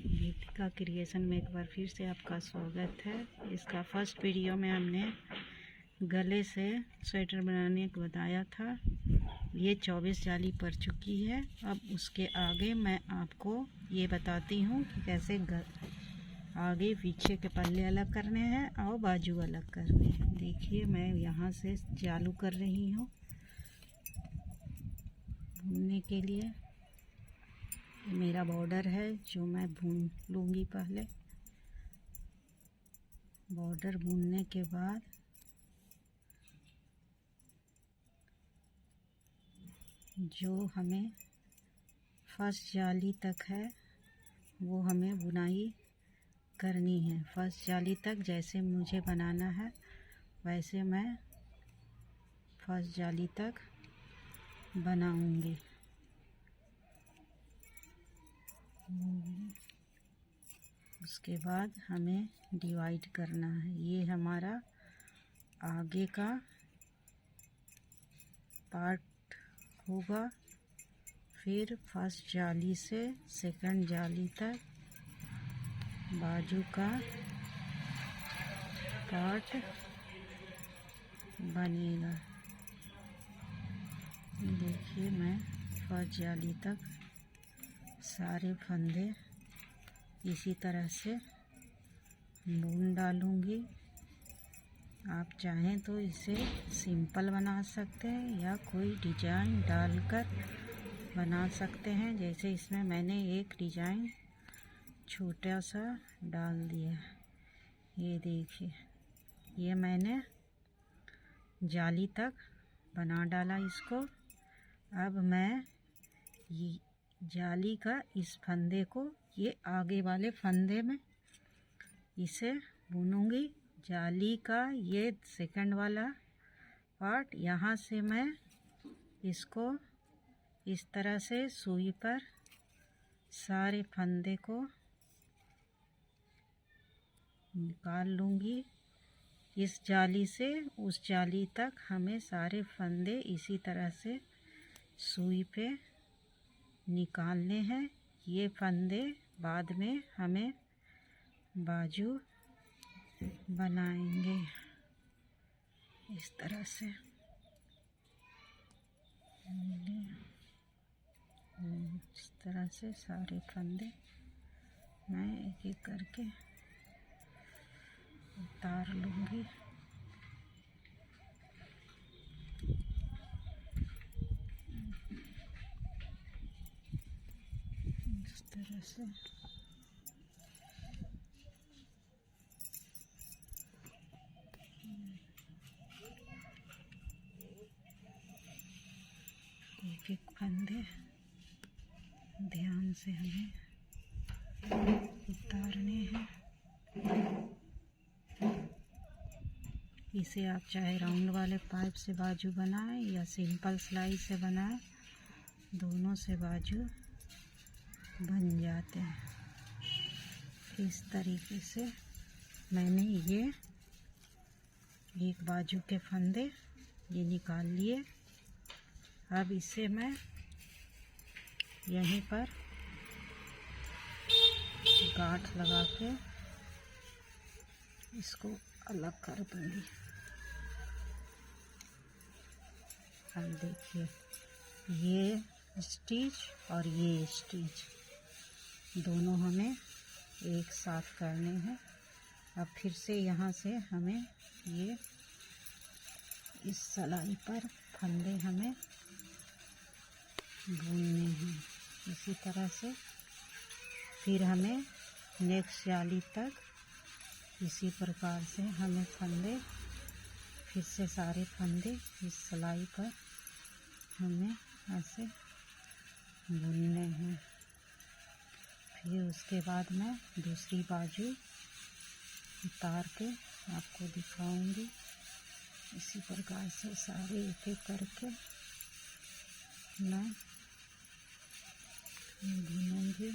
गीतिका creation में एक बार फिर से आपका स्वागत है। इसका फर्स्ट वीडियो में हमने गले से स्वेटर बनाने को बताया था। ये 24 जाली पड़ चुकी है। अब उसके आगे मैं आपको ये बताती हूँ कि कैसे आगे पीछे के पल्ले अलग करने हैं और बाजू अलग करने हैं। देखिए, मैं यहाँ से चालू कर रही हूँ बुनने के लिए। मेरा बॉर्डर है जो मैं बुन लूँगी। पहले बॉर्डर बुनने के बाद जो हमें फर्स्ट जाली तक है वो हमें बुनाई करनी है। फर्स्ट जाली तक जैसे मुझे बनाना है वैसे मैं फर्स्ट जाली तक बनाऊंगी। उसके बाद हमें डिवाइड करना है। ये हमारा आगे का पार्ट होगा। फिर फर्स्ट जाली से सेकंड जाली तक बाजू का पार्ट बनेगा। देखिए, मैं फर्स्ट जाली तक सारे फंदे इसी तरह से बुन डालूंगी। आप चाहें तो इसे सिंपल बना सकते हैं या कोई डिजाइन डालकर बना सकते हैं। जैसे इसमें मैंने एक डिजाइन छोटा सा डाल दिया। ये देखिए, ये मैंने जाली तक बना डाला इसको। अब मैं ये जाली का इस फंदे को ये आगे वाले फंदे में इसे बुनूंगी। जाली का ये सेकंड वाला पार्ट, यहाँ से मैं इसको इस तरह से सुई पर सारे फंदे को निकाल लूँगी। इस जाली से उस जाली तक हमें सारे फंदे इसी तरह से सुई पे निकालने हैं। ये फंदे बाद में हमें बाजू बनाएंगे इस तरह से। इस तरह से सारे फंदे मैं एक एक करके उतार लूँगी। इस तरह से एक एक फंदे ध्यान से हमें उतारने हैं। इसे आप चाहे राउंड वाले पाइप से बाजू बनाएं या सिंपल सिलाई से बनाएं, दोनों से बाजू बन जाते हैं। इस तरीके से मैंने ये एक बाजू के फंदे ये निकाल लिए। अब इसे मैं यहीं पर गांठ लगा के इसको अलग कर दूंगी। अब देखिए, ये स्टिच और ये स्टिच दोनों हमें एक साथ करने हैं। अब फिर से यहाँ से हमें ये इस सिलाई पर फंदे हमें बुनने हैं इसी तरह से। फिर हमें नेक्स्ट जाली तक इसी प्रकार से हमें फंदे फिर से सारे फंदे इस सिलाई पर हमें ऐसे बुनने हैं। फिर उसके बाद मैं दूसरी बाजू उतार के आपको दिखाऊंगी। इसी प्रकार से सारे एक एक करके मैं बुनूंगी।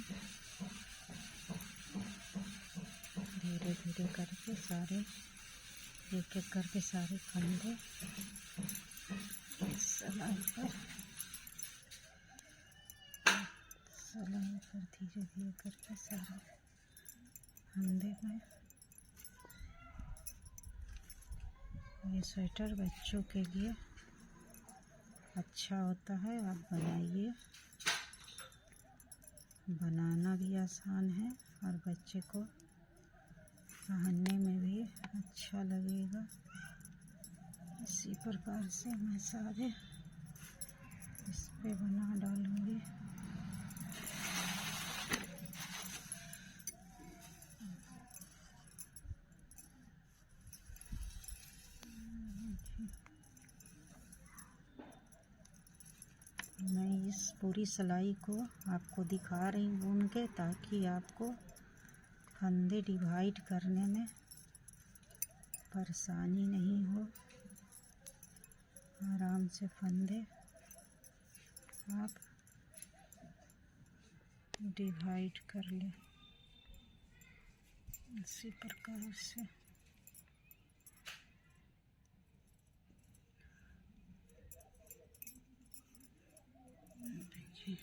धीरे धीरे करके सारे एक एक करके सारे फंदे इस सिलाई पर सिलाई पर धीरे धीरे करके सारे फंदे में। ये स्वेटर बच्चों के लिए अच्छा होता है, आप बनाइए। बनाना भी आसान है और बच्चे को पहनने में भी अच्छा लगेगा। इसी प्रकार से मैं सारे इस पे बना डालूँगी। मैं इस पूरी सिलाई को आपको दिखा रही हूँ बुन के, ताकि आपको फंदे डिवाइड करने में परेशानी नहीं हो। आराम से फंदे आप डिवाइड कर लें इसी प्रकार से। देखिए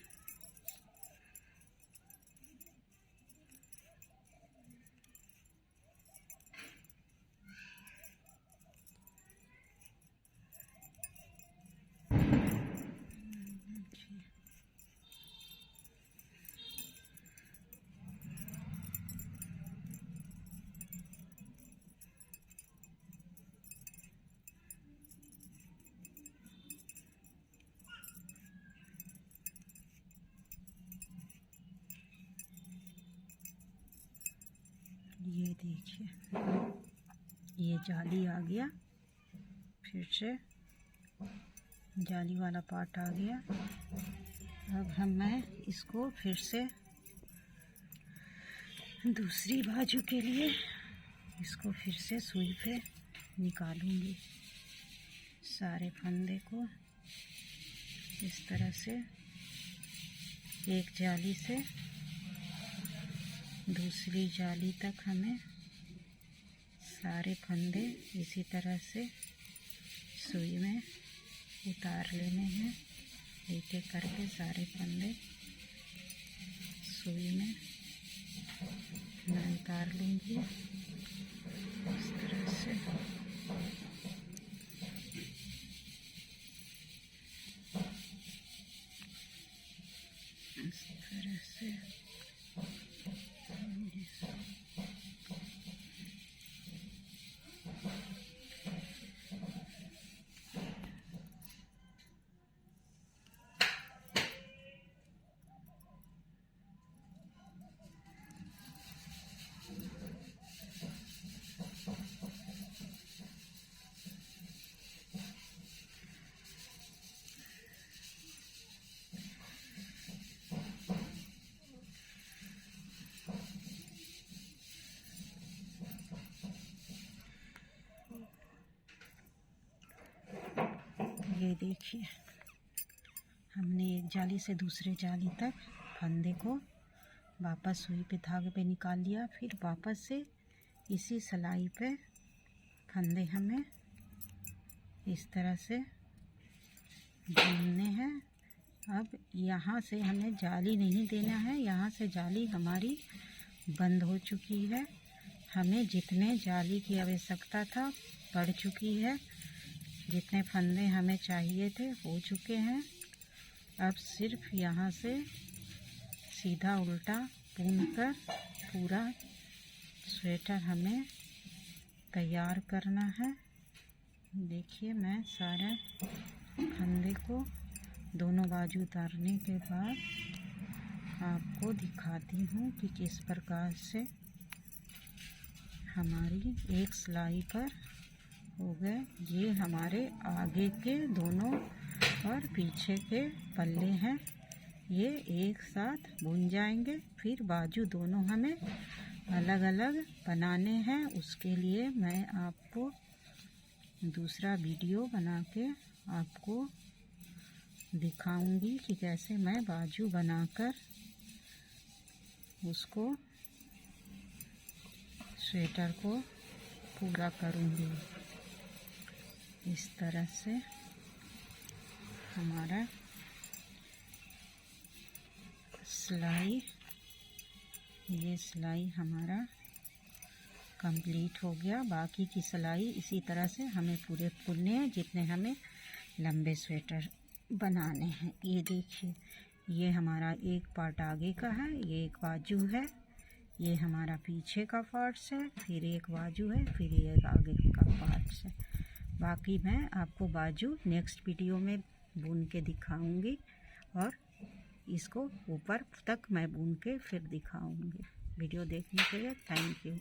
ये देखिए ये जाली आ गया, फिर से जाली वाला पार्ट आ गया। अब मैं इसको फिर से दूसरी बाजू के लिए इसको फिर से सुई पे निकालूंगी। सारे फंदे को इस तरह से एक जाली से दूसरी जाली तक हमें सारे फंदे इसी तरह से सुई में उतार लेने हैं। एक एक करके सारे फंदे सुई में मैं उतार लूँगी इस तरह से। इस तरह से ये देखिए हमने एक जाली से दूसरे जाली तक फंदे को वापस सुई पे धागे पे निकाल लिया। फिर वापस से इसी सिलाई पे फंदे हमें इस तरह से बुनने हैं। अब यहाँ से हमें जाली नहीं देना है, यहाँ से जाली हमारी बंद हो चुकी है। हमें जितने जाली की आवश्यकता था पड़ चुकी है, जितने फंदे हमें चाहिए थे हो चुके हैं। अब सिर्फ यहाँ से सीधा उल्टा बुनकर पूरा स्वेटर हमें तैयार करना है। देखिए मैं सारे फंदे को दोनों बाजू उतारने के बाद आपको दिखाती हूँ कि किस प्रकार से हमारी एक सिलाई पर हो गए। ये हमारे आगे के दोनों और पीछे के पल्ले हैं, ये एक साथ बुन जाएंगे। फिर बाजू दोनों हमें अलग अलग बनाने हैं। उसके लिए मैं आपको दूसरा वीडियो बना के आपको दिखाऊंगी कि कैसे मैं बाजू बनाकर उसको स्वेटर को पूरा करूंगी। इस तरह से हमारा सिलाई हमारा कंप्लीट हो गया। बाकी की सिलाई इसी तरह से हमें पूरे फुलने हैं जितने हमें लंबे स्वेटर बनाने हैं। ये देखिए, ये हमारा एक पार्ट आगे का है, ये एक बाजू है, ये हमारा पीछे का पार्ट्स है, फिर एक बाजू है, फिर ये आगे का पार्ट्स है। बाकी मैं आपको बाजू नेक्स्ट वीडियो में बुन के दिखाऊंगी और इसको ऊपर तक मैं बुन के फिर दिखाऊंगी। वीडियो देखने के लिए थैंक यू।